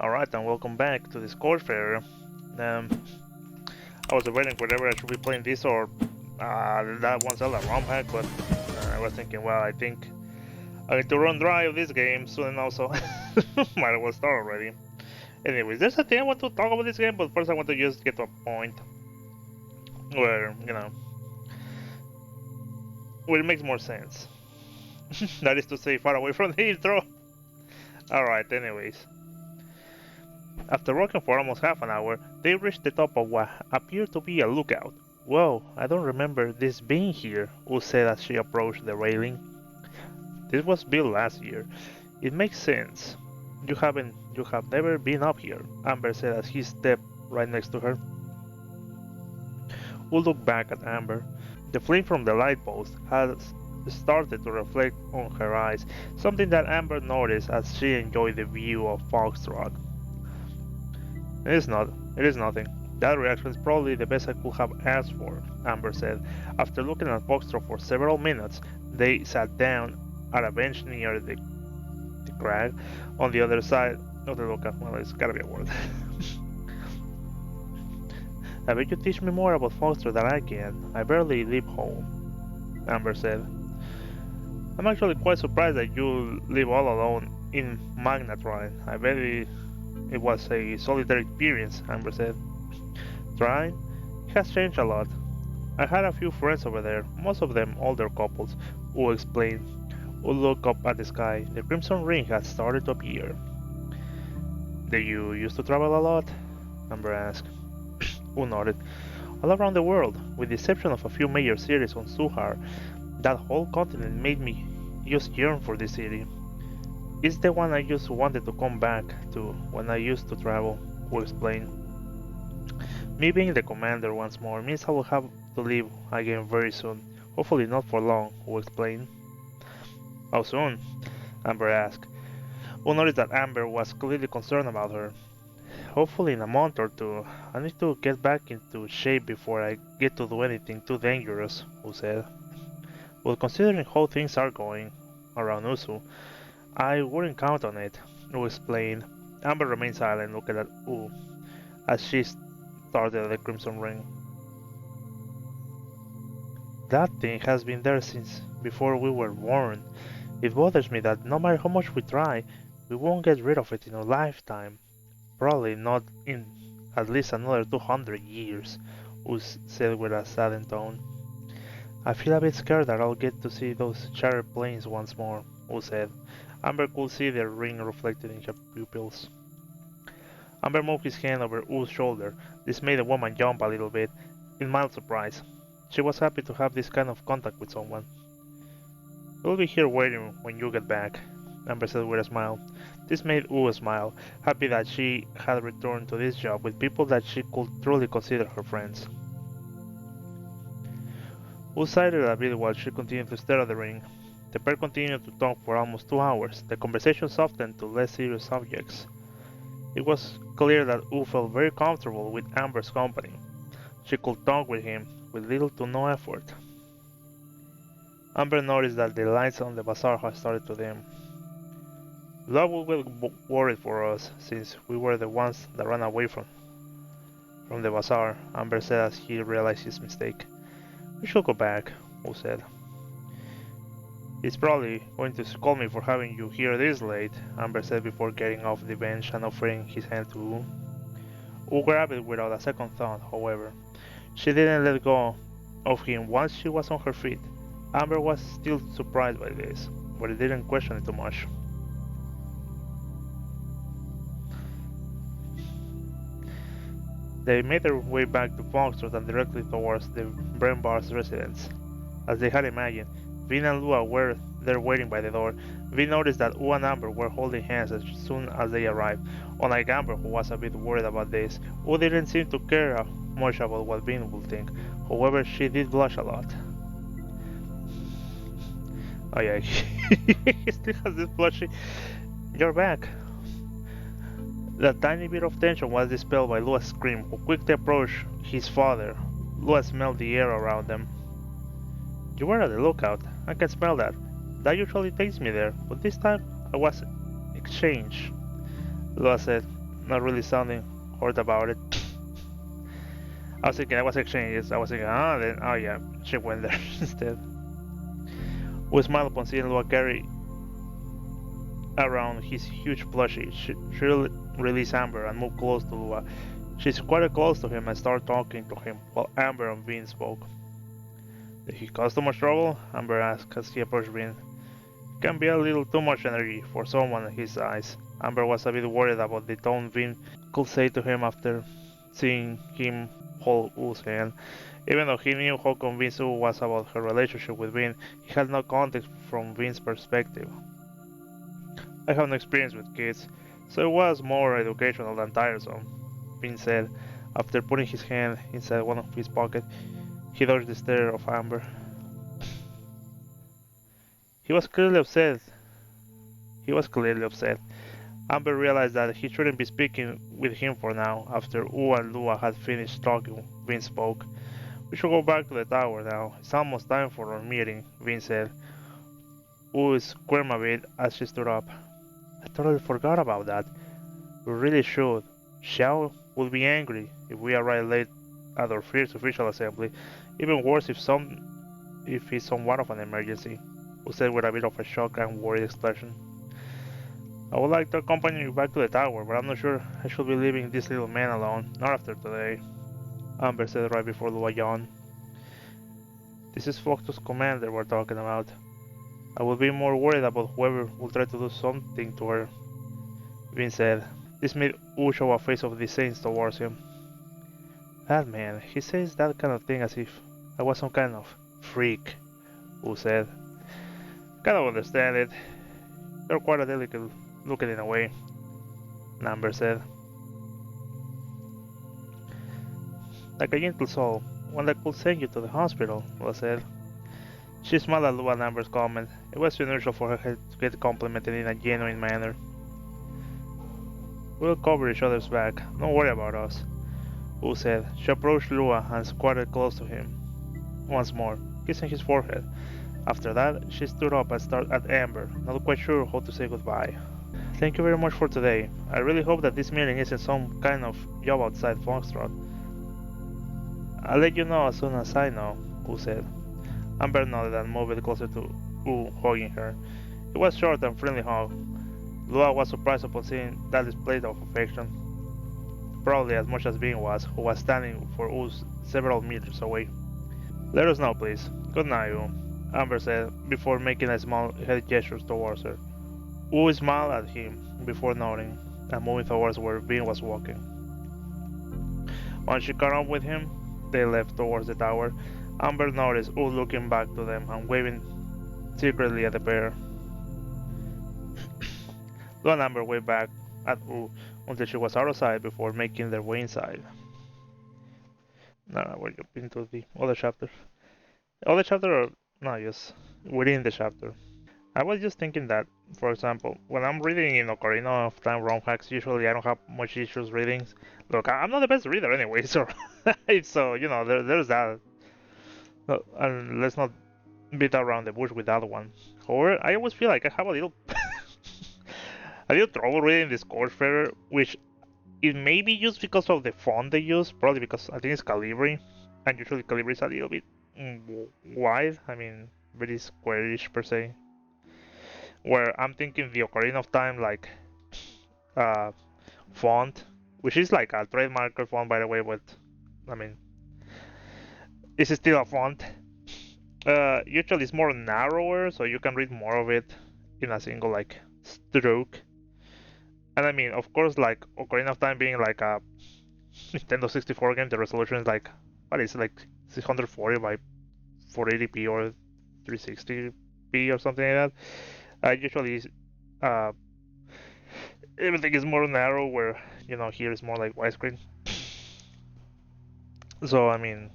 Alright, and welcome back to the Scorchfarer. I was debating whether I should be playing this or that one Zelda ROM hack, but I was thinking, well, I think I need to run dry of this game soon enough, so might as well start already. Anyways, there's a thing I want to talk about this game, but first I want to just get to a point where, where it makes more sense. That is to say, far away from the intro. Alright, anyways. After walking for almost half an hour, they reached the top of what appeared to be a lookout. Whoa, I don't remember this being here, Wu said as she approached the railing. This was built last year. It makes sense. You have never been up here, Amber said as he stepped right next to her. Wu looked back at Amber. The flame from the light post had started to reflect on her eyes, something that Amber noticed as she enjoyed the view of Foxtrot. It is nothing. That reaction is probably the best I could have asked for, Amber said. After looking at Foxtrot for several minutes, they sat down at a bench near the crag on the other side of the lookout. Well, it's gotta be a word. I bet you teach me more about Foxtrot than I can. I barely leave home, Amber said. I'm actually quite surprised that you live all alone in Magnatrine. I bet it was a solitary experience, Amber said. Trine? It has changed a lot. I had a few friends over there, most of them older couples, Wu explained. Wu looked up at the sky. The crimson ring had started to appear. Did you used to travel a lot? Amber asked. Wu nodded. All around the world, with the exception of a few major cities on Suhar, that whole continent made me just yearn for this city. It's the one I just wanted to come back to when I used to travel, Wu explained. Me being the commander once more means I will have to leave again very soon. Hopefully not for long, Wu explained. How soon? Amber asked. Wu noticed that Amber was clearly concerned about her. Hopefully in a month or two. I need to get back into shape before I get to do anything too dangerous, Wu said. Well, considering how things are going around Usu, I wouldn't count on it, Wu explained. Amber remained silent, looking at Wu as she started at the Crimson Ring. That thing has been there since before we were born. It bothers me that no matter how much we try, we won't get rid of it in a lifetime. Probably not in at least another 200 years, Wu said with a saddened tone. I feel a bit scared that I'll get to see those shattered plains once more, Wu said. Amber could see the ring reflected in her pupils. Amber moved his hand over Wu's shoulder. This made the woman jump a little bit, in mild surprise. She was happy to have this kind of contact with someone. We'll be here waiting when you get back, Amber said with a smile. This made Wu smile, happy that she had returned to this job with people that she could truly consider her friends. Wu sighed a bit while she continued to stare at the ring. The pair continued to talk for almost 2 hours. The conversation softened to less serious subjects. It was clear that Wu felt very comfortable with Amber's company. She could talk with him with little to no effort. Amber noticed that the lights on the bazaar had started to dim. Love was worried for us, since we were the ones that ran away from the bazaar, Amber said as he realized his mistake. We should go back, Wu said. He's probably going to scold me for having you here this late, Amber said before getting off the bench and offering his hand to Wu. Wu grabbed it without a second thought, however. She didn't let go of him once she was on her feet. Amber was still surprised by this, but it didn't question it too much. They made their way back to Foxtrot and directly towards the Brenbar's residence. As they had imagined, Vin and Lua were there waiting by the door. Vin noticed that Wu and Amber were holding hands as soon as they arrived. Unlike Amber, who was a bit worried about this, Wu didn't seem to care much about what Vin would think. However, she did blush a lot. Oh yeah, he still has this blushy. You're back. That tiny bit of tension was dispelled by Lua's scream, who quickly approached his father. Lua smelled the air around them. You were at the lookout. I can smell that. That usually takes me there, but this time I was exchanged, Lua said. not really sounding hurt about it. I was thinking, I was exchanging this. I was thinking, then, oh yeah, she went there instead. We smiled upon seeing Lua carry around his huge plushie. She released Amber and moved close to Lua. She squatted close to him and started talking to him while Amber and Vin spoke. Did he cause too much trouble? Amber asked as he approached Vin. It can be a little too much energy for someone his size. Amber was a bit worried about the tone Vin could say to him after seeing him hold U's hand. Even though he knew how convinced U was about her relationship with Vin, he had no context from Vin's perspective. I have no experience with kids, so it was more educational than tiresome, Vin said. After putting his hand inside one of his pockets, he dodged the stare of Amber. He was clearly upset. Amber realized that he shouldn't be speaking with him for now. After U and Lua had finished talking, Vin spoke. We should go back to the tower now. It's almost time for our meeting, Vin said. U squirmed a bit as she stood up. I totally forgot about that. We really should. Xiao will be angry if we arrive late at our first official assembly. Even worse if it's somewhat of an emergency, U said with a bit of a shocked and worried expression. I would like to accompany you back to the tower, but I'm not sure I should be leaving this little man alone, not after today, Amber said right before Lua yawned. This is Floccto's commander we're talking about. I would be more worried about whoever will try to do something to her, Vin said. This made U show a face of disdain towards him. That man, he says that kind of thing as if I was some kind of freak, U said. Kind of understand it. You're quite a delicate looking in a way, Amber said. Like a gentle soul, one that could send you to the hospital, Lua said. She smiled at Lua and Amber's comment. It was unusual for her to get complimented in a genuine manner. We'll cover each other's back, don't worry about us, U said. She approached Lua and squatted close to him once more, kissing his forehead. After that, she stood up and stared at Amber, not quite sure how to say goodbye. Thank you very much for today. I really hope that this meeting isn't some kind of job outside Foxtrot. I'll let you know as soon as I know, U said. Amber nodded and moved closer to U, hugging her. It was a short and friendly hug. Lua was surprised upon seeing that display of affection, probably as much as Vin was, who was standing for U several meters away. Let us know, please. Good night, U, Amber said, before making a small head gesture towards her. U smiled at him before nodding and moving towards where Vin was walking. Once she caught up with him, they left towards the tower. Amber noticed U looking back to them and waving secretly at the pair. Lua and Amber waved back at U until she was out of sight before making their way inside. Now we're jumping into the other chapter. The other chapter, or no, just within the chapter. I was just thinking that, for example, when I'm reading in Ocarina of Time ROM hacks, usually I don't have much issues reading. Look, I'm not the best reader anyway, so so you know there's that. And let's not beat around the bush with that one. However, I always feel like I have a little a little trouble reading the Scorchfarer, which it may be just because of the font they use, probably because I think it's Calibri, and usually Calibri is a little bit wide. I mean, very squarish per se. Where I'm thinking the Ocarina of Time like font, which is like a trademark font by the way, but I mean, it's still a font. Usually it's more narrower, so you can read more of it in a single like stroke. And I mean, of course, like Ocarina of Time being like a Nintendo 64 game, the resolution is like what is it, like 640 by 480p or 360p or something like that. Usually, uh, everything is more narrow, where you know here is more like widescreen. So I mean,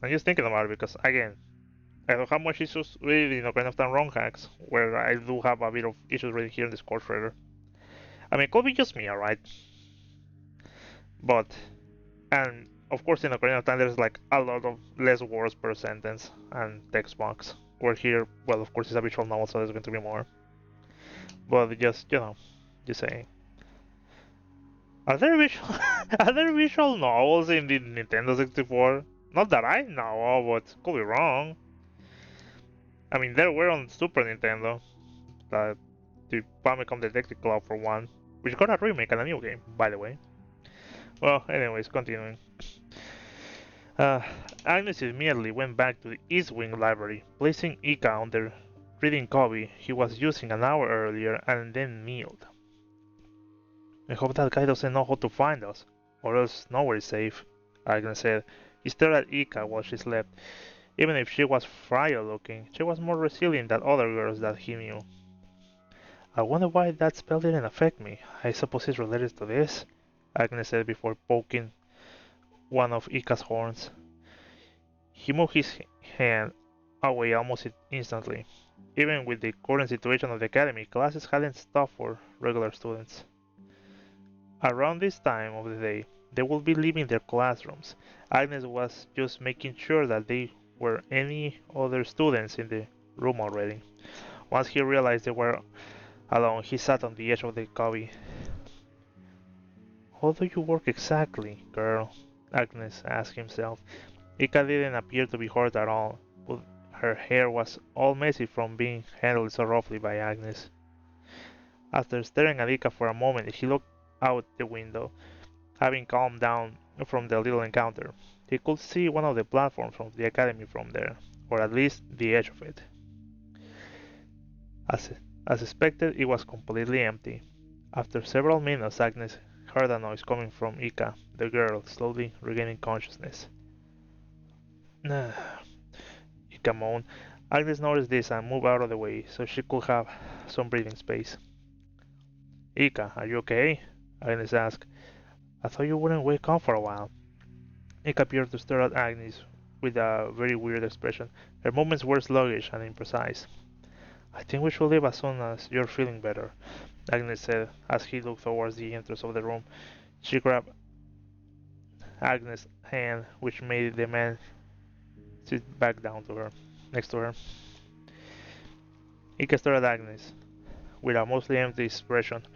I'm just thinking about it because again, I don't have much issues reading Ocarina of Time ROM hacks, where I do have a bit of issues reading here in the Scorchfarer. I mean, it could be just me, alright? But, and of course in Ocarina of Time there's like a lot of less words per sentence and text box. Where here, well, of course it's a visual novel, so there's going to be more. But just, you know, just saying. Are there visual are there visual novels in the Nintendo 64? Not that I know of, but could be wrong. I mean, there were on Super Nintendo. The Famicom Detective Club for one, which got a remake and a new game, by the way. Well, anyways, continuing. Uh, Agnes immediately went back to the East Wing library, placing Ika on the reading copy he was using an hour earlier, and then kneeled. I hope that guy doesn't know how to find us, or else nowhere is safe, Agnes said. He stared at Ika while she slept. Even if she was frail looking, she was more resilient than other girls that he knew. I wonder why that spell didn't affect me. I suppose it's related to this, Agnes said before poking one of Ika's horns. He moved his hand away almost instantly. Even with the current situation of the academy, classes hadn't stopped for regular students. Around this time of the day, they would be leaving their classrooms. Agnes was just making sure that there were any other students in the room already. Once he realized they were alone, he sat on the edge of the cubby. How do you work exactly, girl? Agnes asked himself. Ika didn't appear to be hurt at all, but her hair was all messy from being handled so roughly by Agnes. After staring at Ika for a moment, he looked out the window, having calmed down from the little encounter. He could see one of the platforms from the academy from there, or at least the edge of it. As, as expected, it was completely empty. After several minutes, Agnes heard a noise coming from Ika, the girl, slowly regaining consciousness. Ika moaned. Agnes noticed this and moved out of the way so she could have some breathing space. Ika, are you okay? Agnes asked. I thought you wouldn't wake up for a while. Ika appeared to stare at Agnes with a very weird expression. Her movements were sluggish and imprecise. I think we should leave as soon as you're feeling better, Agnes said as he looked towards the entrance of the room. She grabbed Agnes' hand, which made the man sit back down to her, next to her. Ika stared at Agnes with a mostly empty expression,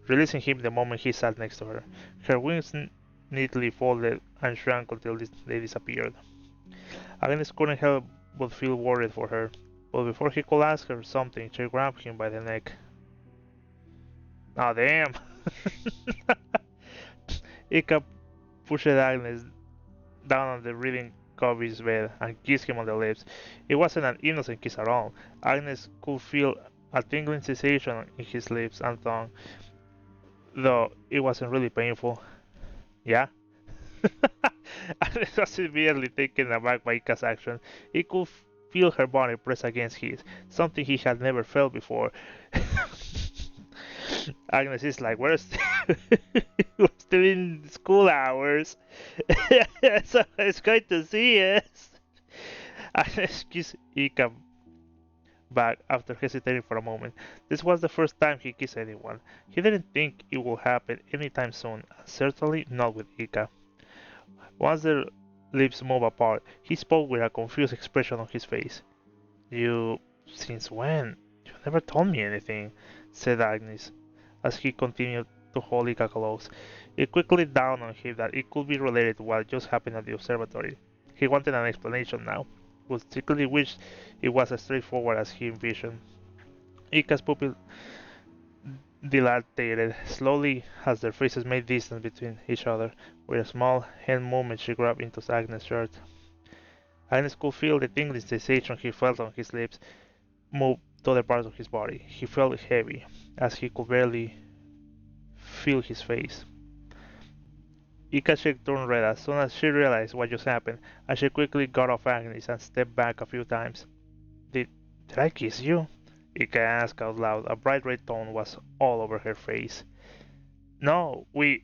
releasing him the moment he sat next to her. Her wings neatly folded and shrank until they disappeared. Agnes couldn't help but feel worried for her, but before he could ask her something, she grabbed him by the neck. Oh, damn! Ika pushed Agnes down on the reading cubby's bed and kissed him on the lips. It wasn't an innocent kiss at all. Agnes could feel a tingling sensation in his lips and tongue, though it wasn't really painful. Yeah? Agnes was immediately taken aback by Ika's action. He could feel her body press against his, something he had never felt before. Agnes is like, we're still in school hours. So it's great to see us. Agnes kissed Ika back after hesitating for a moment. This was the first time he kissed anyone. He didn't think it would happen anytime soon, certainly not with Ika. Once their lips moved apart, he spoke with a confused expression on his face. You... since when? You never told me anything, said Agnes, as he continued to hold Ika close. It quickly dawned on him that it could be related to what just happened at the observatory. He wanted an explanation now, but secretly wished it was as straightforward as he envisioned. Ika's pupil dilated slowly as their faces made distance between each other. With a small hand movement, she grabbed into Agnes' shirt. Agnes could feel the tingling sensation he felt on his lips move to other parts of his body. He felt heavy, as he could barely feel his face. Ika's cheek turned red as soon as she realized what just happened, and she quickly got off Agnes and stepped back a few times. Did I kiss you? Ika asked out loud. A bright red tone was all over her face. No, we...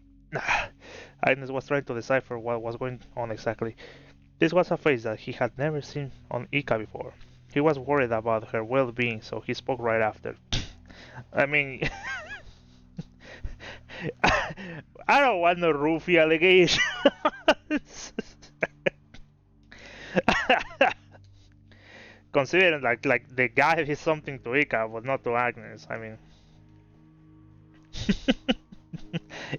Agnes was trying to decipher what was going on exactly. This was a face that he had never seen on Ika before. He was worried about her well-being, so he spoke right after. I mean... I don't want no roofie allegations. Considering like the guy is something to Ika, but not to Agnes. I mean,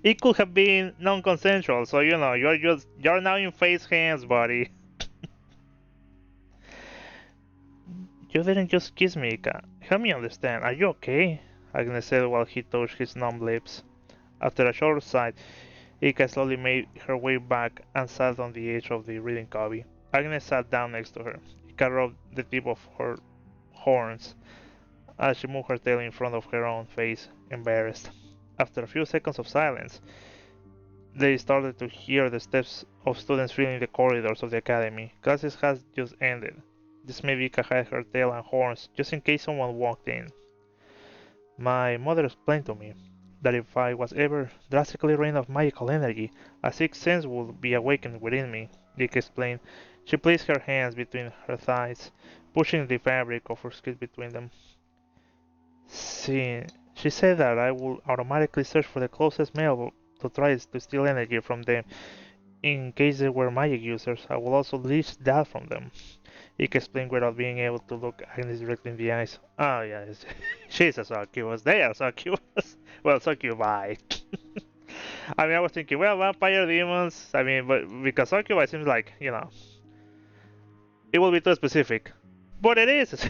It could have been non-consensual, so you know, you're now in Faith's hands, buddy. You didn't just kiss me, Ika. Help me understand. Are you okay? Agnes said while he touched his numb lips. After a short sigh, Ika slowly made her way back and sat on the edge of the reading cubby. Agnes sat down next to her. Ika rubbed the tip of her horns as she moved her tail in front of her own face, embarrassed. After a few seconds of silence, they started to hear the steps of students filling the corridors of the academy. Classes had just ended. This made Ika hide her tail and horns just in case someone walked in. My mother explained to me that if I was ever drastically drained of magical energy, a sixth sense would be awakened within me, Ika explained. She placed her hands between her thighs, pushing the fabric of her skirt between them. She said that I would automatically search for the closest male to try to steal energy from them. In case they were magic users, I will also leech that from them. Ika explained without being able to look Agnes directly in the eyes. Oh yes, she's a succubus. They are succubus. Well, succubi. I mean, I was thinking, well, vampire demons. I mean, but because succubi seems like, you know, it will be too specific. But it is.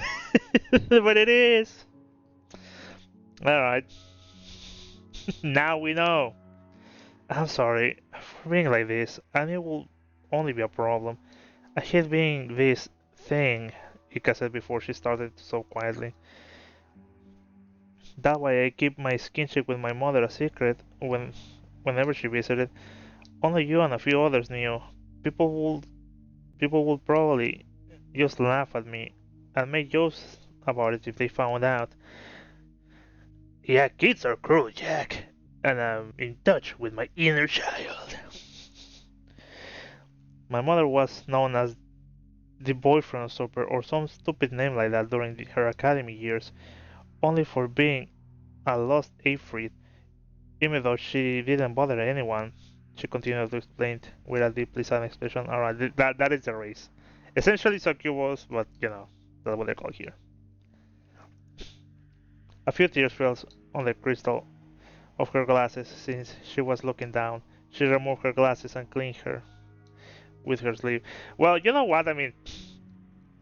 But it is. Alright. Now we know. I'm sorry for being like this, and it will only be a problem. I hate being this thing, Ika said before she started to sob quietly. That way I keep my kinship with my mother a secret whenever she visited. Only you and a few others knew. People would people would probably just laugh at me and make jokes about it if they found out. Yeah, kids are cruel, Jack, and I'm in touch with my inner child. My mother was known as the boyfriend stopper or some stupid name like that during her academy years, only for being a lost Aphrid, even though she didn't bother anyone. She continued to explain with a deeply sad expression. Alright, that is the race. Essentially succubus, but you know, that's what they call here. A few tears fell on the crystal of her glasses since she was looking down. She removed her glasses and cleaned her with her sleeve. Well, you know what? I mean,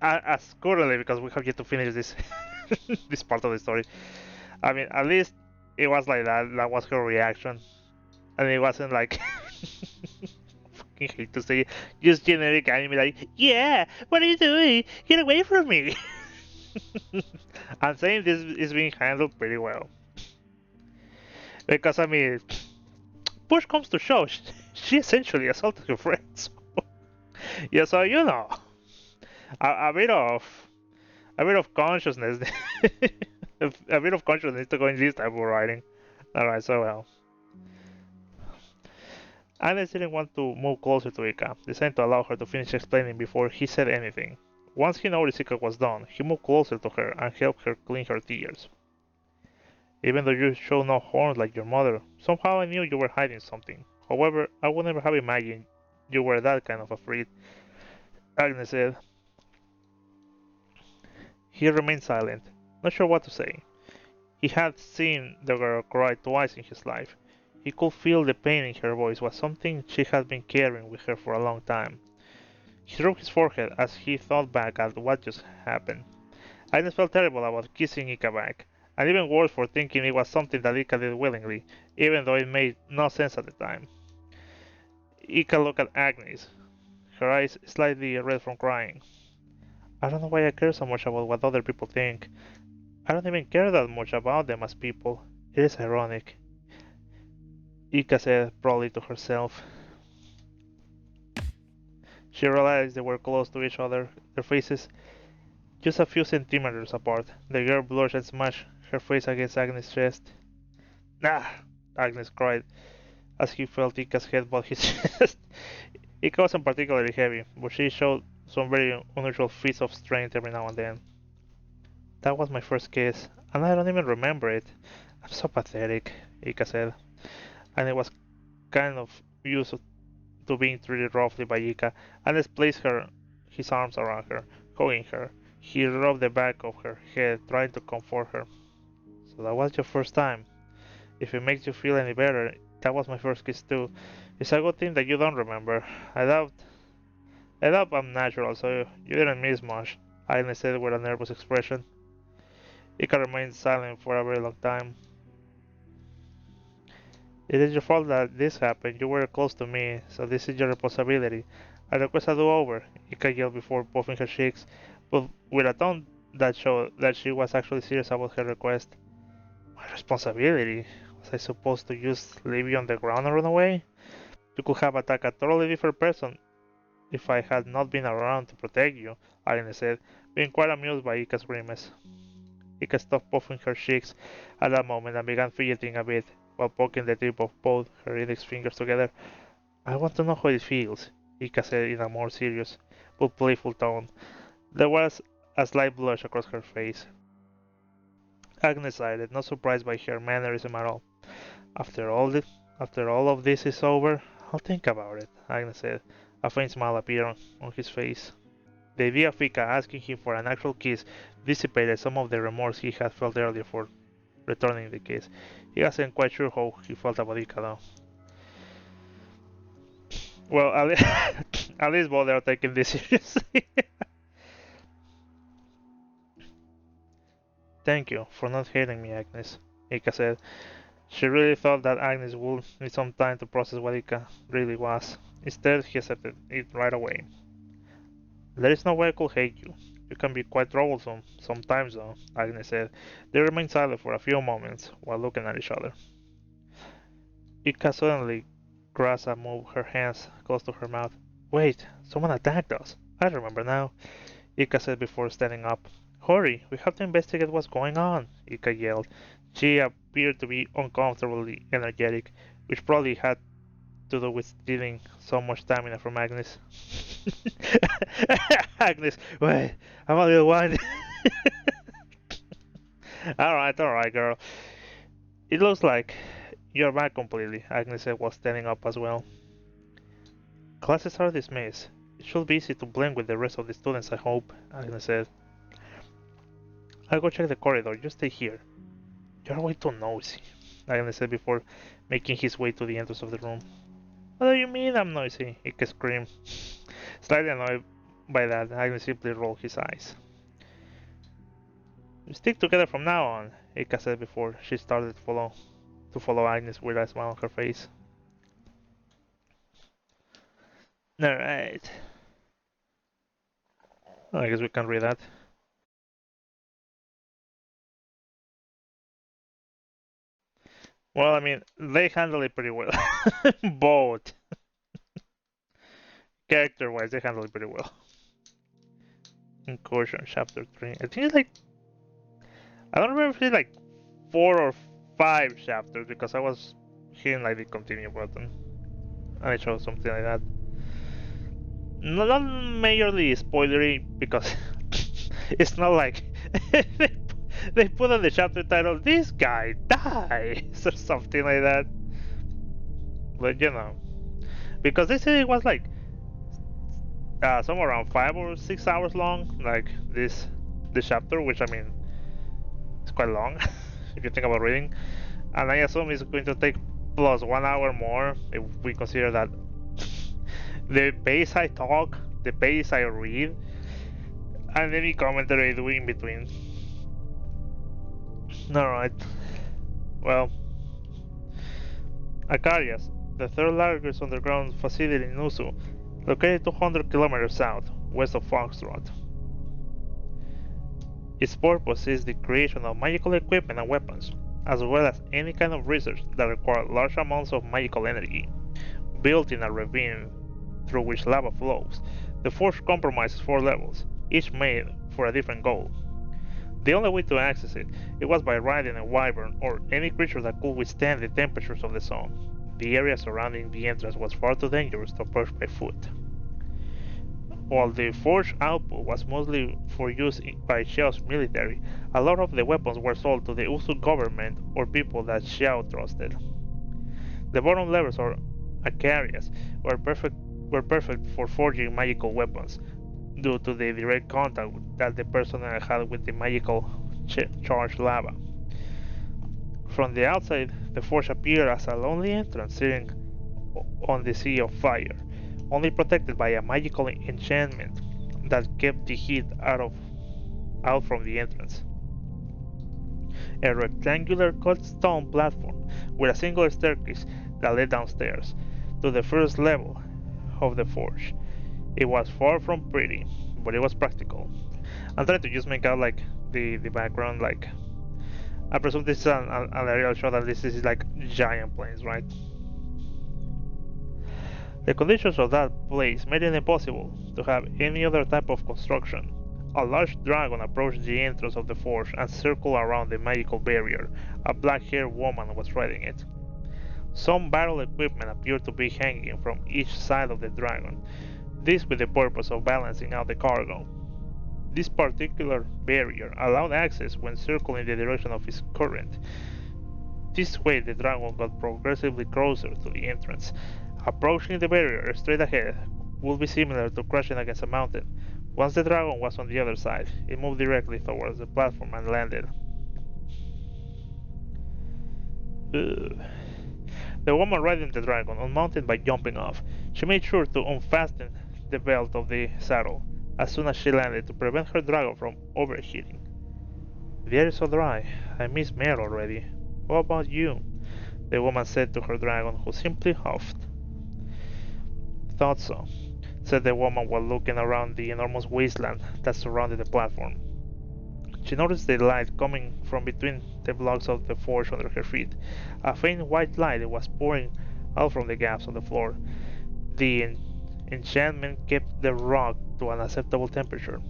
as currently, because we have yet to finish this this part of the story. I mean, at least it was like that. That was her reaction, and it wasn't like fucking hate to say just generic anime like, yeah, what are you doing? Get away from me! I'm saying this is being handled pretty well because I mean, push comes to shove, she essentially assaulted her friend. So, yeah, so you know, a bit of consciousness, a bit of consciousness to go in this type of writing. All right, so well. Agnes didn't want to move closer to Ika, deciding to allow her to finish explaining before he said anything. Once he noticed Ika was done, he moved closer to her and helped her clean her tears. Even though you show no horns like your mother, somehow I knew you were hiding something. However, I would never have imagined you were that kind of afraid, Agnes said. He remained silent, not sure what to say. He had seen the girl cry twice in his life. He could feel the pain in her voice was something she had been carrying with her for a long time. He rubbed his forehead as he thought back at what just happened. Agnes felt terrible about kissing Ika back, and even worse for thinking it was something that Ika did willingly, even though it made no sense at the time. Ika looked at Agnes, her eyes slightly red from crying. I don't know why I care so much about what other people think. I don't even care that much about them as people. It is ironic, Ika said proudly to herself. She realized they were close to each other, their faces just a few centimeters apart. The girl blushed and smashed her face against Agnes' chest. Nah! Agnes cried as he felt Ika's head above his chest. Ika wasn't particularly heavy, but she showed some very unusual feats of strength every now and then. That was my first kiss, and I don't even remember it. I'm so pathetic, Ika said, and it was kind of used to being treated roughly by Ika. Alex placed his arms around her, hugging her. He rubbed the back of her head, trying to comfort her. So that was your first time. If it makes you feel any better, That was my first kiss too. It's a good thing that you don't remember. I doubt I'm natural, so you didn't miss much, Agnes said with a nervous expression. Ika remained silent for a very long time. It is your fault that this happened. You were close to me, so this is your responsibility. I request a do-over, Ika yelled before puffing her cheeks, but with a tone that showed that she was actually serious about her request. My responsibility? Was I supposed to just leave you on the ground and run away? You could have attacked a totally different person if I had not been around to protect you, Agnes said, being quite amused by Ika's grimace. Ika stopped puffing her cheeks at that moment and began fidgeting a bit while poking the tip of both her index fingers together. I want to know how it feels, Ika said in a more serious but playful tone. There was a slight blush across her face. Agnes sighed, not surprised by her mannerism at all. After all, after all of this is over, I'll think about it, Agnes said. A faint smile appeared on his face. The idea of Ika asking him for an actual kiss dissipated some of the remorse he had felt earlier for returning the kiss. He wasn't quite sure how he felt about Ika though. Well, at least both are taking this seriously. Thank you for not hating me, Agnes, Ika said. She really thought that Agnes would need some time to process what Ika really was. Instead, he accepted it right away. There is no way I could hate you. You can be quite troublesome sometimes, though, Agnes said. They remained silent for a few moments while looking at each other. Ika suddenly grasped and moved her hands close to her mouth. Wait, someone attacked us. I remember now, Ika said before standing up. Hurry, we have to investigate what's going on, Ika yelled. She appeared to be uncomfortably energetic, which probably had to do with stealing so much stamina from Agnes. Agnes, wait, I'm a little winded. Alright, girl. It looks like you're back completely, Agnes said while standing up as well. Classes are dismissed. It should be easy to blend with the rest of the students, I hope, Agnes said. I'll go check the corridor, you stay here. You're way too nosy, Agnes said before making his way to the entrance of the room. What do you mean I'm noisy? Ika screamed. Slightly annoyed by that, Agnes simply rolled his eyes. We stick together from now on, Ika said before she started to follow Agnes with a smile on her face. Alright. I guess we can read that. Well, I mean, they handle it pretty well. Both. Character-wise, they handle it pretty well. Incursion, Chapter 3. I think it's like... I don't remember if it's like 4 or 5 chapters, because I was hitting like the continue button. And I chose something like that. Not majorly spoilery, because it's not like... they put on the chapter title, this guy dies, or something like that. But you know, because they said it was like somewhere around 5 or 6 hours long, like this chapter, which I mean, it's quite long if you think about reading. And I assume it's going to take plus 1 hour more if we consider that the pace I talk, the pace I read, and any commentary I do in between. Alright. Well, Acarias, the third largest underground facility in Nusu, located 200 kilometers south, west of Foxtrot. Its purpose is the creation of magical equipment and weapons, as well as any kind of research that requires large amounts of magical energy. Built in a ravine through which lava flows, the forge comprises 4 levels, each made for a different goal. The only way to access it was by riding a wyvern or any creature that could withstand the temperatures of the sun. The area surrounding the entrance was far too dangerous to approach by foot. While the forge output was mostly for use by Xiao's military, a lot of the weapons were sold to the Usu government or people that Xiao trusted. The bottom levels, or Acarias, were perfect for forging magical weapons, due to the direct contact that the personnel had with the magical charged lava. From the outside, the forge appeared as a lonely entrance sitting on the sea of fire, only protected by a magical enchantment that kept the heat out from the entrance. A rectangular cut stone platform with a single staircase that led downstairs to the first level of the forge. It was far from pretty, but it was practical. I'm trying to just make out like the background, like I presume this is an aerial shot and this is like giant planes, right? The conditions of that place made it impossible to have any other type of construction. A large dragon approached the entrance of the forge and circled around the magical barrier. A black-haired woman was riding it. Some battle equipment appeared to be hanging from each side of the dragon, this with the purpose of balancing out the cargo. This particular barrier allowed access when circling the direction of its current. This way the dragon got progressively closer to the entrance. Approaching the barrier straight ahead would be similar to crashing against a mountain. Once the dragon was on the other side, it moved directly towards the platform and landed. Ugh. The woman riding the dragon unmounted by jumping off. She made sure to unfasten the belt of the saddle as soon as she landed to prevent her dragon from overheating. The air is so dry, I miss Mare already. What about you? The woman said to her dragon, who simply huffed. Thought so, said the woman while looking around the enormous wasteland that surrounded the platform. She noticed the light coming from between the blocks of the forge under her feet. A faint white light was pouring out from the gaps on the floor. The enchantment kept the rock to an acceptable temperature.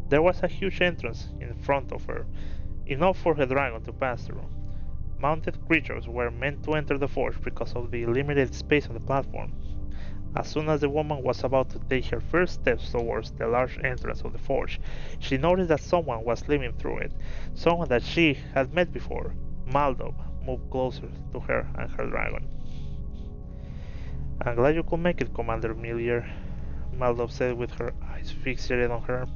There was a huge entrance in front of her, enough for her dragon to pass through. Mounted creatures were meant to enter the forge because of the limited space on the platform. As soon as the woman was about to take her first steps towards the large entrance of the forge, she noticed that someone was living through it, someone that she had met before. Maldov moved closer to her and her dragon. I'm glad you could make it, Commander Millier, Maldov said with her eyes fixated on her.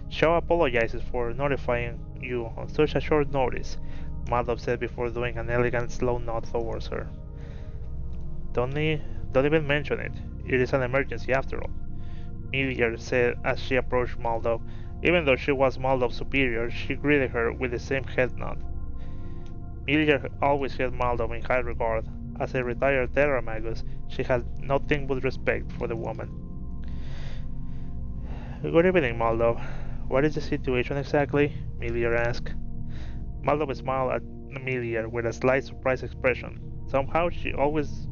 Shaw apologizes for notifying you on such a short notice, Maldov said before doing an elegant slow nod towards her. Don't even mention it. It is an emergency after all, Millier said as she approached Maldov. Even though she was Maldov's superior, she greeted her with the same head nod. Millier always held Maldov in high regard. As a retired Terra Magus, she had nothing but respect for the woman. Good evening, Maldov. What is the situation exactly? Millier asked. Maldov smiled at Millier with a slight surprised expression. Somehow she was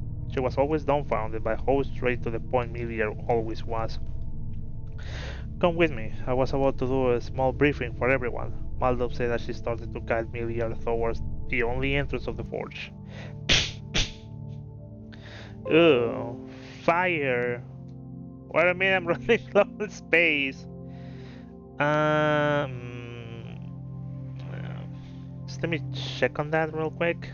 always dumbfounded by how straight to the point Millier always was. Come with me. I was about to do a small briefing for everyone, Maldov said as she started to guide Millier towards the only entrance of the forge. Ugh, fire! What do you mean I'm running low in space? Just let me check on that real quick.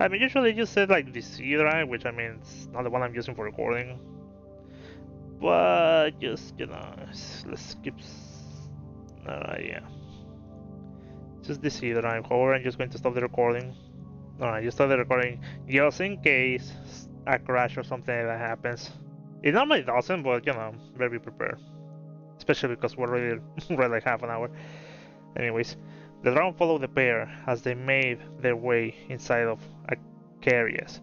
I mean, usually you said like the C drive, which I mean, it's not the one I'm using for recording. But just, let's skip. Yeah. Just the C drive. However, I'm just going to stop the recording. Alright, just stop the recording just in case a crash or something like that happens. It normally doesn't, but better be prepared. Especially because we're already right like half an hour. Anyways. The dragon followed the pair as they made their way inside of Acarius.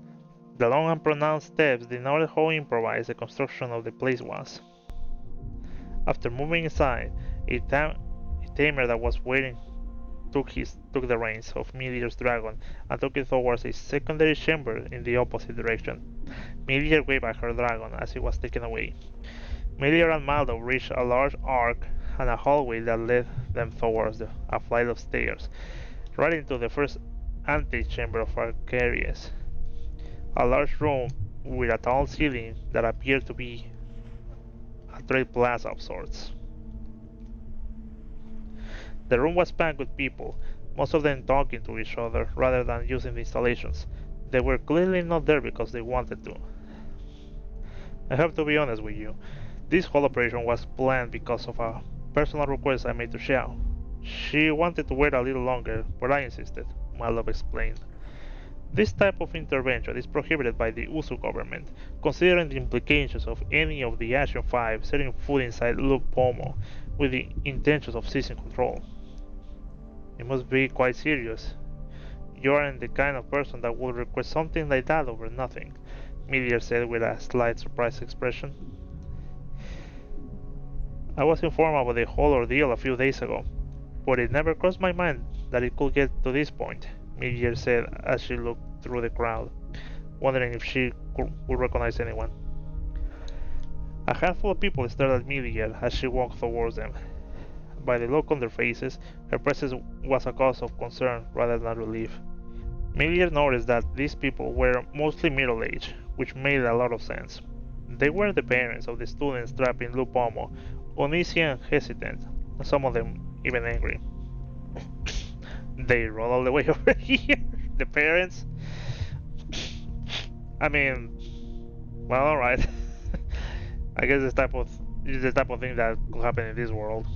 The long and pronounced steps denoted how improvised the construction of the place was. After moving inside, a tamer that was waiting took the reins of Millier's dragon and took it towards a secondary chamber in the opposite direction. Millier waved at her dragon as it was taken away. Millier and Maldov reached a large arch and a hallway that led them towards a flight of stairs, right into the first antechamber of Acarius. A large room with a tall ceiling that appeared to be a trade plaza of sorts. The room was packed with people, most of them talking to each other rather than using the installations. They were clearly not there because they wanted to. I have to be honest with you. This whole operation was planned because of a personal request I made to Xiao. She wanted to wait a little longer, but I insisted, Maldov explained. This type of intervention is prohibited by the Usu government, considering the implications of any of the Action 5 setting foot inside Lupomo with the intentions of seizing control. It must be quite serious. You aren't the kind of person that would request something like that over nothing, Meteor said with a slight surprised expression. I was informed about the whole ordeal a few days ago, but it never crossed my mind that it could get to this point, Meteor said as she looked through the crowd, wondering if she would recognize anyone. A handful of people stared at Meteor as she walked towards them. By the look on their faces, her presence was a cause of concern rather than relief. Meteor noticed that these people were mostly middle-aged, which made a lot of sense. They were the parents of the students trapped in Lupomo, uneasy and hesitant, some of them even angry. They rode all the way over here. The parents. I mean, well, all right. I guess this type of thing that could happen in this world.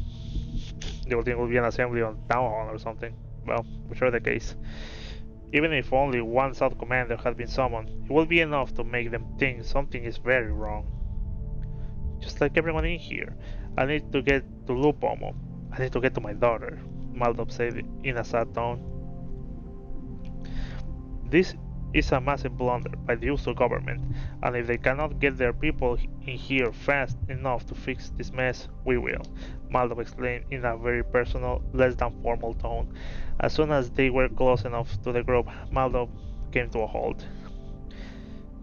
The whole thing will be an assembly on town hall or something. Well, whichever the case. Even if only one South Commander had been summoned, it would be enough to make them think something is very wrong. Just like everyone in here, I need to get to Lupomo. I need to get to my daughter, Maldop said in a sad tone. This is a massive blunder by the Uso government, and if they cannot get their people in here fast enough to fix this mess, we will, Maldop exclaimed in a very personal, less than formal tone. As soon as they were close enough to the group, Maldop came to a halt.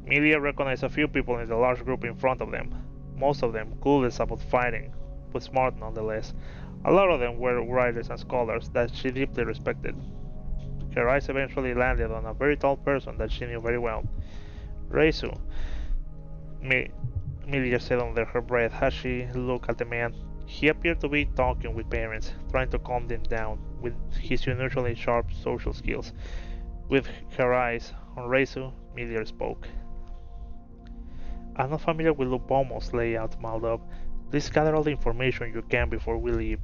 Melia recognized a few people in the large group in front of them, most of them clueless about fighting, but smart nonetheless. A lot of them were writers and scholars that she deeply respected. Her eyes eventually landed on a very tall person that she knew very well. Reisu, Melia said under her breath as she looked at the man. He appeared to be talking with parents, trying to calm them down with his unusually sharp social skills. With her eyes on Reisu, Melia spoke. I'm not familiar with Lupomo's layout, Maldop. Please gather all the information you can before we leave.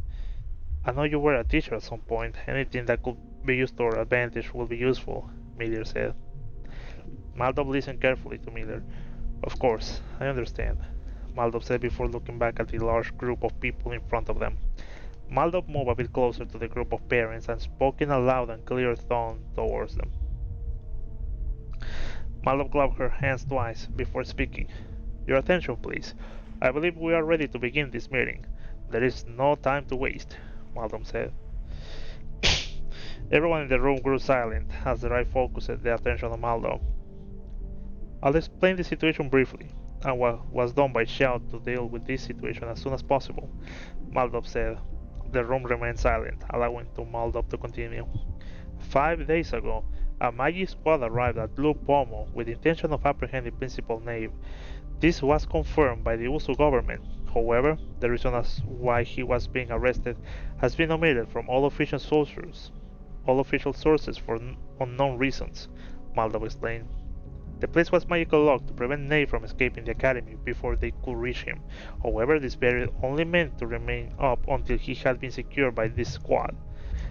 I know you were a teacher at some point. Anything that could be used to our advantage will be useful, Miller said. Maldop listened carefully to Miller. Of course, I understand, Maldop said before looking back at the large group of people in front of them. Maldop moved a bit closer to the group of parents and spoke in a loud and clear tone towards them. Maldop clapped her hands twice before speaking. Your attention, please. I believe we are ready to begin this meeting. There is no time to waste, Maldop said. Everyone in the room grew silent as their eye focused their attention on Maldop. I'll explain the situation briefly, and what was done by Shout to deal with this situation as soon as possible, Maldop said. The room remained silent, allowing Maldop to continue. 5 days ago, a magic squad arrived at Lupomo with the intention of apprehending Principal Knave. This was confirmed by the Usu government. However, the reason as why he was being arrested has been omitted from all official sources for unknown reasons, Maldop explained. The place was magically locked to prevent Knave from escaping the academy before they could reach him. However, this barrier only meant to remain up until he had been secured by this squad.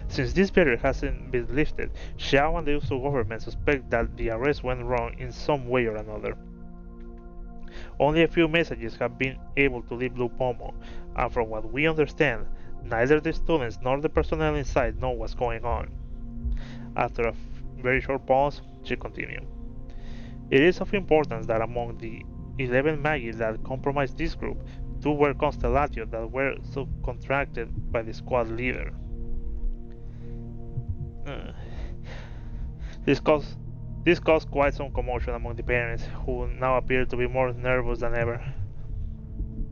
Since this barrier hasn't been lifted, Xiao and the Uso government suspect that the arrest went wrong in some way or another. Only a few messages have been able to leave Lupomo, and from what we understand, neither the students nor the personnel inside know what's going on. After a very short pause, she continued. It is of importance that among the 11 Magi that comprised this group, 2 were Constellatio that were subcontracted by the squad leader. This caused quite some commotion among the parents, who now appear to be more nervous than ever.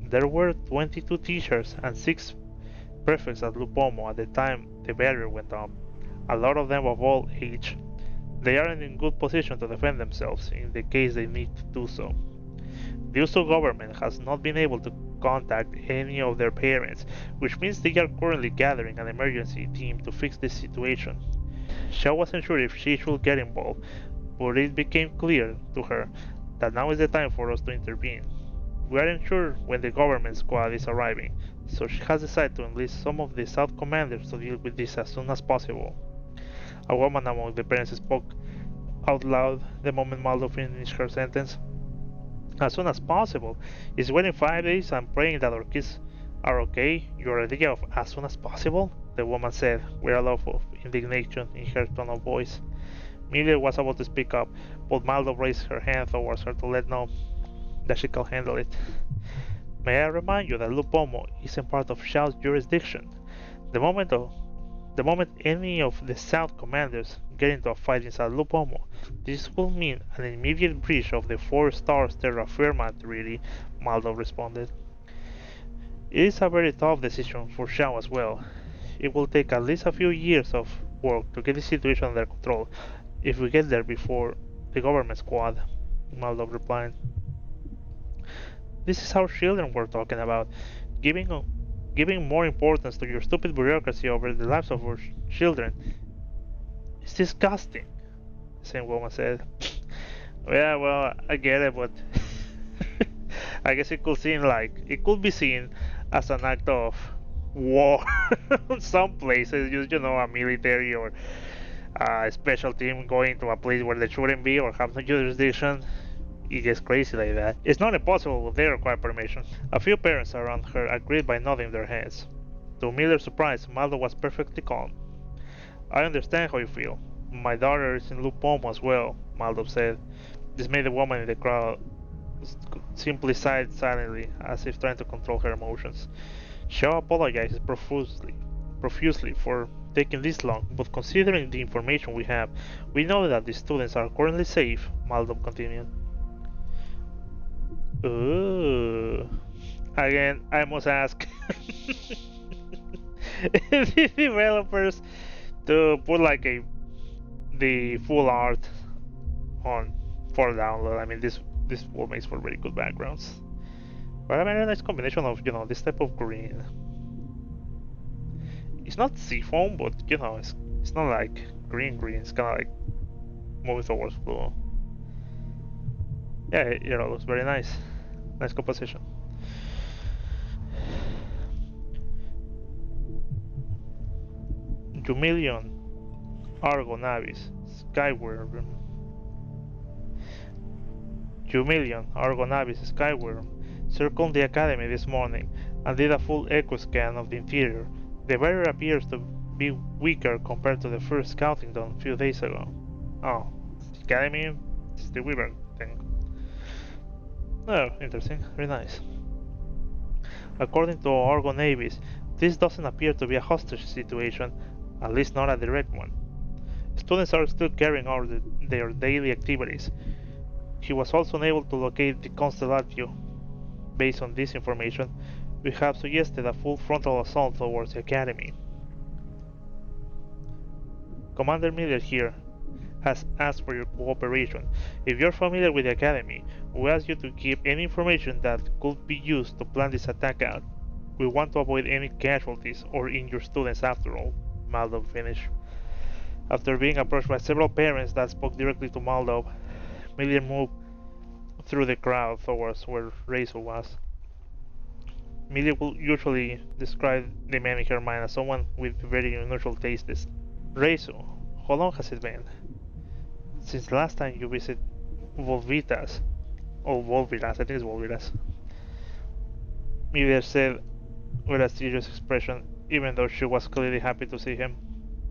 There were 22 teachers and 6 prefects at Lupomo at the time the barrier went up, a lot of them of all age. They aren't in good position to defend themselves in the case they need to do so. The Uso government has not been able to contact any of their parents, which means they are currently gathering an emergency team to fix this situation. Xiao wasn't sure if she should get involved, but it became clear to her that now is the time for us to intervene. We aren't sure when the government squad is arriving, so she has decided to enlist some of the South commanders to deal with this as soon as possible. A woman among the parents spoke out loud the moment Maldo finished her sentence. As soon as possible. It's waiting 5 days and praying that our kids are okay. Your idea of as soon as possible? The woman said, with a lot of indignation in her tone of voice. Miller was about to speak up, but Maldo raised her hand towards her to let know that she can handle it. May I remind you that Lupomo isn't part of Shao's jurisdiction. The moment any of the South commanders get into a fight inside Lupomo, this will mean an immediate breach of the 4 Stars Terra Firma Treaty, Maldo responded. It is a very tough decision for Shao as well. It will take at least a few years of work to get the situation under control, if we get there before the government squad, Maldo replied. This is our children we're talking about. Giving more importance to your stupid bureaucracy over the lives of our children is disgusting, the same woman said. Yeah, well, I get it, but I guess it could be seen as an act of war. Some places, you know, a military or a special team going to a place where they shouldn't be or have no jurisdiction. It gets crazy like that. It's not impossible, they require permission. A few parents around her agreed by nodding their heads. To Miller's surprise, Maldo was perfectly calm. I understand how you feel. My daughter is in Lupomo as well, Maldo said. This made the woman in the crowd simply sigh silently, as if trying to control her emotions. Shaw apologizes profusely for taking this long, but considering the information we have, we know that the students are currently safe, Maldo continued. Ooh. Again, I must ask the developers to put the full art on for download. I mean, this will makes for very good backgrounds. But a very nice combination of, you know, this type of green. It's not seafoam, but you know, it's not like green. It's kind of like moving towards blue. Yeah, it all looks very nice. Nice composition. Jumillion, Argo Navis, Skyworm. Circled the academy this morning and did a full echo scan of the interior. The barrier appears to be weaker compared to the first scouting done a few days ago. Oh, the academy is the Weaver thing. Oh, interesting. Very nice. According to Argo Navies, this doesn't appear to be a hostage situation, at least not a direct one. Students are still carrying out their daily activities. He was also unable to locate the Constellatio. Based on this information, we have suggested a full frontal assault towards the Academy. Commander Miller here has asked for your cooperation. If you're familiar with the Academy, we ask you to keep any information that could be used to plan this attack out. We want to avoid any casualties or injured students after all, Maldo finished. After being approached by several parents that spoke directly to Maldo, Miller moved through the crowd towards where Reizo was. Miller will usually describe the man in her mind as someone with very unusual tastes. Reizo, how long has it been? Since the last time you visited Volvitas. Oh, Volvitas, I think it's Volvitas. Miller said with a serious expression, even though she was clearly happy to see him.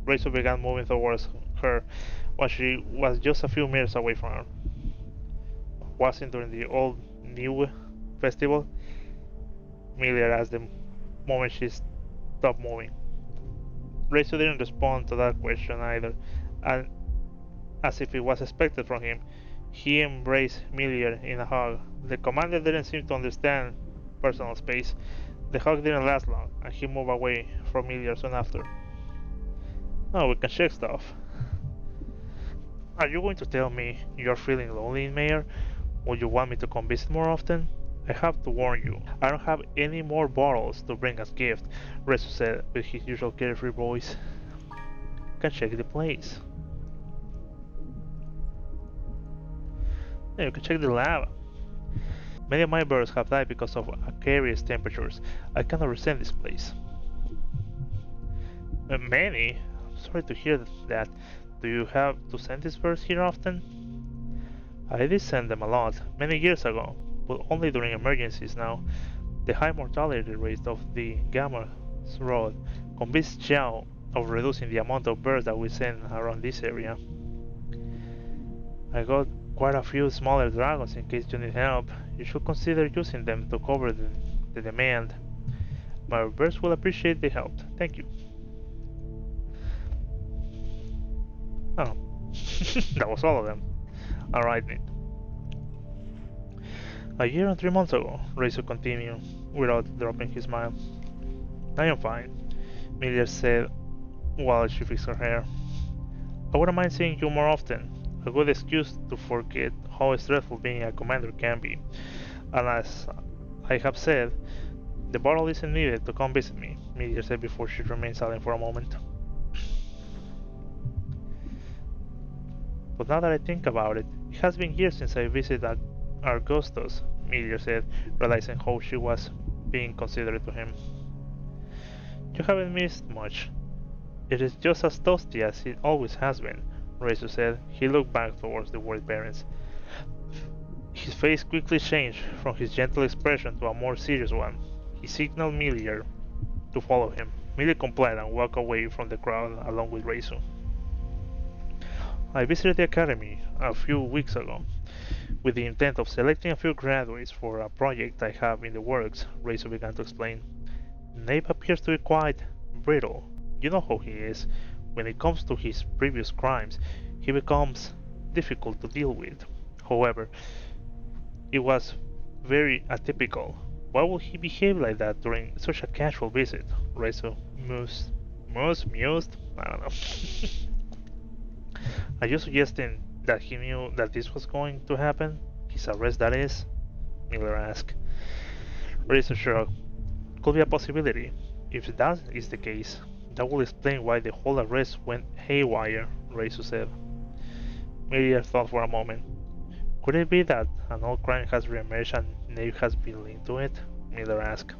Reizo began moving towards her when she was just a few meters away from her. Wasn't during the old New festival? Miller asked the moment she stopped moving. Reizo didn't respond to that question either, and as if it was expected from him, he embraced Miller in a hug. The commander didn't seem to understand personal space. The hug didn't last long, and he moved away from Miller soon after. Now we can check stuff. Are you going to tell me you're feeling lonely in Mayor? Would you want me to come visit more often? I have to warn you, I don't have any more bottles to bring as gift, Reizo said with his usual carefree voice. Can check the place. Yeah, you can check the lab. Many of my birds have died because of Aquarius temperatures. I cannot resent this place. Many? I'm sorry to hear that. Do you have to send these birds here often? I did send them a lot, many years ago, but only during emergencies now. The high mortality rate of the Gamma Road convinced Xiao of reducing the amount of birds that we send around this area. I got quite a few smaller dragons in case you need help. You should consider using them to cover the demand. My birds will appreciate the help. Thank you. Oh, that was all of them. Alright, mate. A year and 3 months ago, Razor continued, without dropping his smile. I am fine, Miller said while she fixed her hair. I wouldn't mind seeing you more often. A good excuse to forget how stressful being a commander can be. And as I have said, the bottle isn't needed to come visit me, Miller said before she remained silent for a moment. But now that I think about it, it has been years since I visited Argostos, Miller said, realizing how she was being considerate to him. You haven't missed much. It is just as toasty as it always has been, Razor said. He looked back towards the worried parents. His face quickly changed from his gentle expression to a more serious one. He signaled Miller to follow him. Miller complied and walked away from the crowd along with Razor. I visited the academy a few weeks ago with the intent of selecting a few graduates for a project I have in the works, Razor began to explain. Nape appears to be quite brittle. You know how he is. When it comes to his previous crimes, he becomes difficult to deal with. However, it was very atypical. Why would he behave like that during such a casual visit? Razor mused. Mused? I don't know. Are you suggesting that he knew that this was going to happen? His arrest, that is? Miller asked. Razor shrugged. Could be a possibility. If that is the case, that will explain why the whole arrest went haywire, Razor said. Miller thought for a moment. Could it be that an old crime has reemerged and Nape has been linked to it? Miller asked.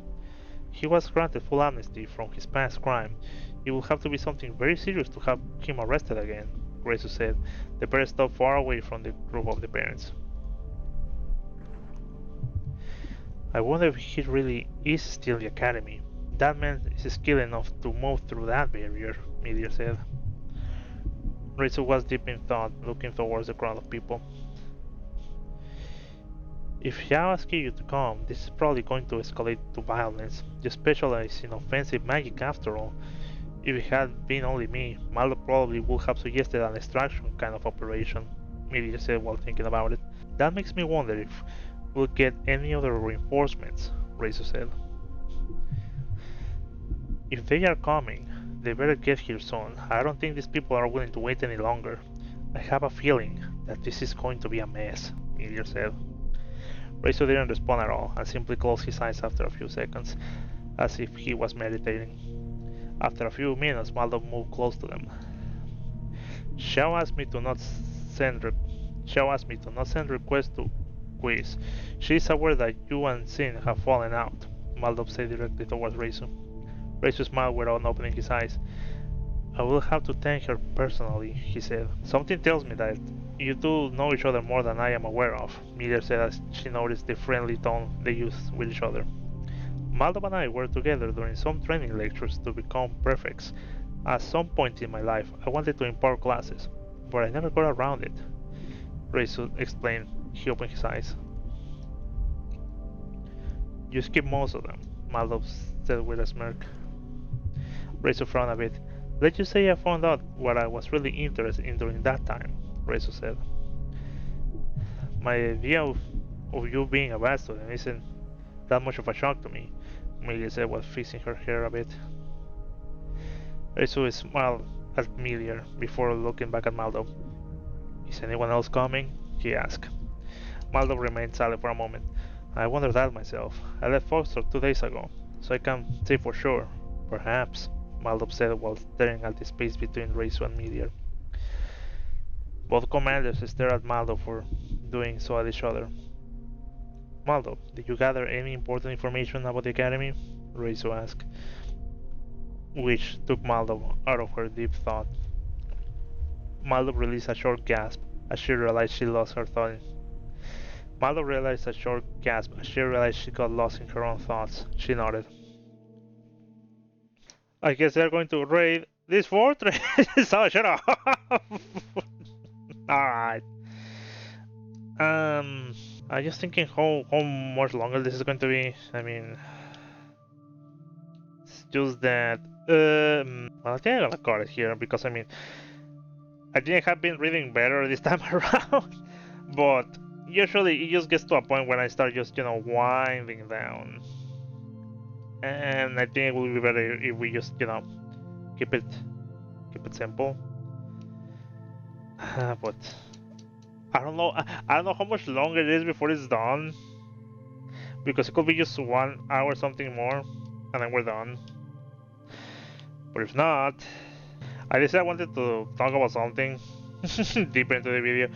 He was granted full amnesty from his past crime. It would have to be something very serious to have him arrested again, Razor said. The pair stopped far away from the group of the parents. I wonder if he really is still in the academy. That man is skilled enough to move through that barrier, Miller said. Razor was deep in thought, looking towards the crowd of people. If Xiao asks you to come, this is probably going to escalate to violence. You specialize in offensive magic after all. If it had been only me, Maldo probably would have suggested an extraction kind of operation, Miller said while thinking about it. That makes me wonder if we'll get any other reinforcements, Razor said. If they are coming, they better get here soon. I don't think these people are willing to wait any longer. I have a feeling that this is going to be a mess, Miller said. Razor didn't respond at all and simply closed his eyes after a few seconds, as if he was meditating. After a few minutes, Maldo moved close to them. Xiao asked me to not send requests to Quiz. She is aware that you and Sin have fallen out, Maldo said directly towards Razor. Razor smiled without opening his eyes. I will have to thank her personally, he said. Something tells me that you two know each other more than I am aware of, Miller said as she noticed the friendly tone they used with each other. Maldo and I were together during some training lectures to become prefects. At some point in my life, I wanted to impart classes, but I never got around it. Razor explained. He opened his eyes. You skipped most of them, Maldo said with a smirk. Razor frowned a bit. Let's just say I found out what I was really interested in during that time, Razor said. My idea of you being a bad student isn't that much of a shock to me, Miller said while fixing her hair a bit. Razor smiled at Miller before looking back at Maldo. Is anyone else coming? He asked. Maldo remained silent for a moment. I wondered that myself. I left Foxtrot 2 days ago, so I can't say for sure. Perhaps, Maldo said while staring at the space between Razor and Miller. Both commanders stared at Maldo for doing so at each other. Maldo, did you gather any important information about the Academy? Razor asked, which took Maldo out of her deep thought. Maldo released a short gasp as she realized she lost her thought. Maldo realized a short gasp as she realized she got lost in her own thoughts. She nodded. I guess they're going to raid this fortress. So shut up. Alright. I'm just thinking how much longer this is going to be. I mean, it's just that. Well, I think I'm gonna cut it here because I mean, I think I have been reading better this time around, but usually it just gets to a point when I start just winding down, and I think it will be better if we just keep it simple. But I don't know. I don't know how much longer it is before it's done, because it could be just 1 hour something more, and then we're done. But if not, I decided I wanted to talk about something deeper into the video.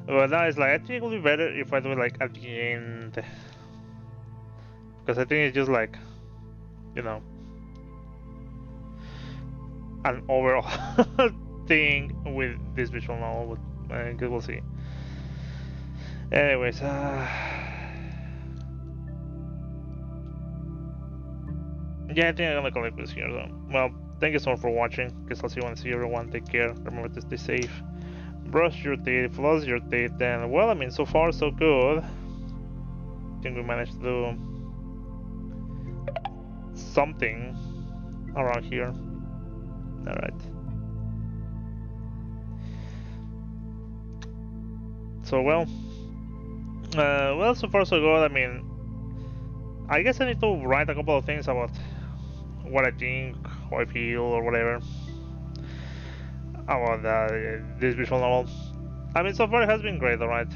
But now it's like, I think it would be better if I do it like at the end. Because I think it's just like, an overall thing with this visual novel. But I guess we'll see. Anyways, yeah, I think I'm gonna call it this here. So, well, thank you so much for watching. Guess I'll see you when I see everyone. Take care. Remember to stay safe. Brush your teeth, floss your teeth, and well, I mean, so far so good. I think we managed to do something around here. Alright. So, well, so far so good. I mean, I guess I need to write a couple of things about what I think, how I feel, or whatever about this visual novel. I mean, so far it has been great, alright.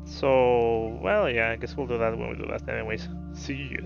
So, well, yeah, I guess we'll do that when we do that anyways. See you.